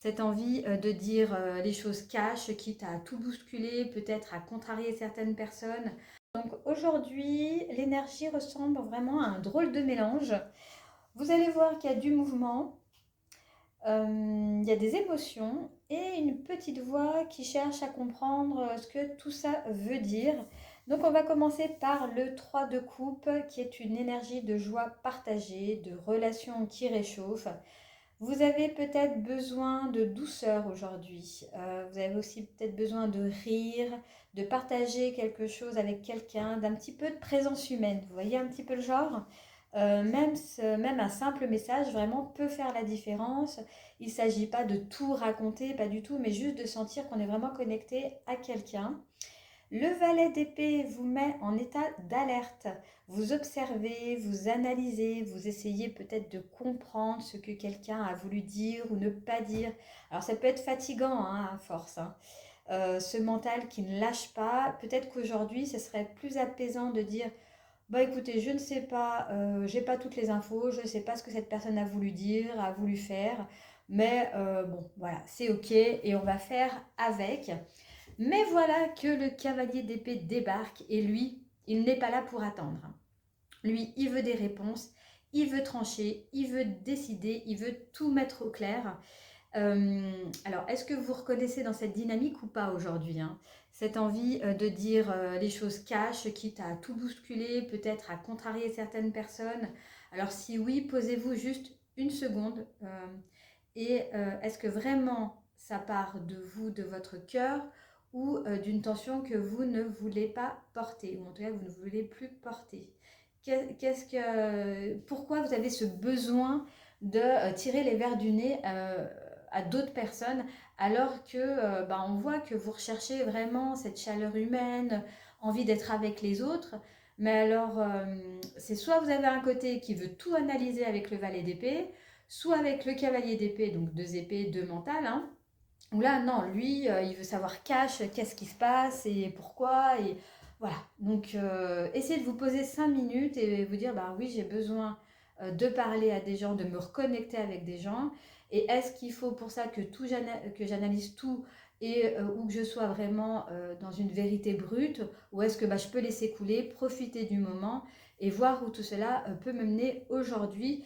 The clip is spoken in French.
Cette envie de dire les choses cash, quitte à tout bousculer, peut-être à contrarier certaines personnes. Donc aujourd'hui, l'énergie ressemble vraiment à un drôle de mélange. Vous allez voir qu'il y a du mouvement, il y a des émotions et une petite voix qui cherche à comprendre ce que tout ça veut dire. Donc on va commencer par le 3 de coupe qui est une énergie de joie partagée, de relations qui réchauffent. Vous avez peut-être besoin de douceur aujourd'hui. Vous avez aussi peut-être besoin de rire, de partager quelque chose avec quelqu'un, d'un petit peu de présence humaine. Vous voyez un petit peu le genre. Même un simple message vraiment peut faire la différence. Il ne s'agit pas de tout raconter, pas du tout, mais juste de sentir qu'on est vraiment connecté à quelqu'un. Le valet d'épée vous met en état d'alerte. Vous observez, vous analysez, vous essayez peut-être de comprendre ce que quelqu'un a voulu dire ou ne pas dire. Alors ça peut être fatigant hein, à force. Hein. Ce mental qui ne lâche pas, peut-être qu'aujourd'hui ce serait plus apaisant de dire bah écoutez, je ne sais pas, j'ai pas toutes les infos, je ne sais pas ce que cette personne a voulu dire, a voulu faire, mais bon voilà, c'est ok et on va faire avec. Mais voilà que le cavalier d'épée débarque et lui, il n'est pas là pour attendre. Lui, il veut des réponses, il veut trancher, il veut décider, il veut tout mettre au clair. Alors, est-ce que vous reconnaissez dans cette dynamique ou pas aujourd'hui hein, cette envie de dire les choses cash, quitte à tout bousculer, peut-être à contrarier certaines personnes. Alors si oui, posez-vous juste une seconde. Est-ce que vraiment ça part de vous, de votre cœur, ou d'une tension que vous ne voulez pas porter, ou en tout cas vous ne voulez plus porter? Pourquoi vous avez ce besoin de tirer les verres du nez à d'autres personnes alors que on voit que vous recherchez vraiment cette chaleur humaine, envie d'être avec les autres. Mais alors, c'est soit vous avez un côté qui veut tout analyser avec le valet d'épée, soit avec le cavalier d'épée, donc deux épées, deux mentales, hein, où là, non, lui, il veut savoir cash, qu'est-ce qui se passe et pourquoi. Et voilà. Donc, essayez de vous poser 5 minutes et vous dire, bah oui, j'ai besoin de parler à des gens, de me reconnecter avec des gens. Et est-ce qu'il faut pour ça que j'analyse tout et ou que je sois vraiment dans une vérité brute, ou est-ce que je peux laisser couler, profiter du moment et voir où tout cela peut me mener aujourd'hui.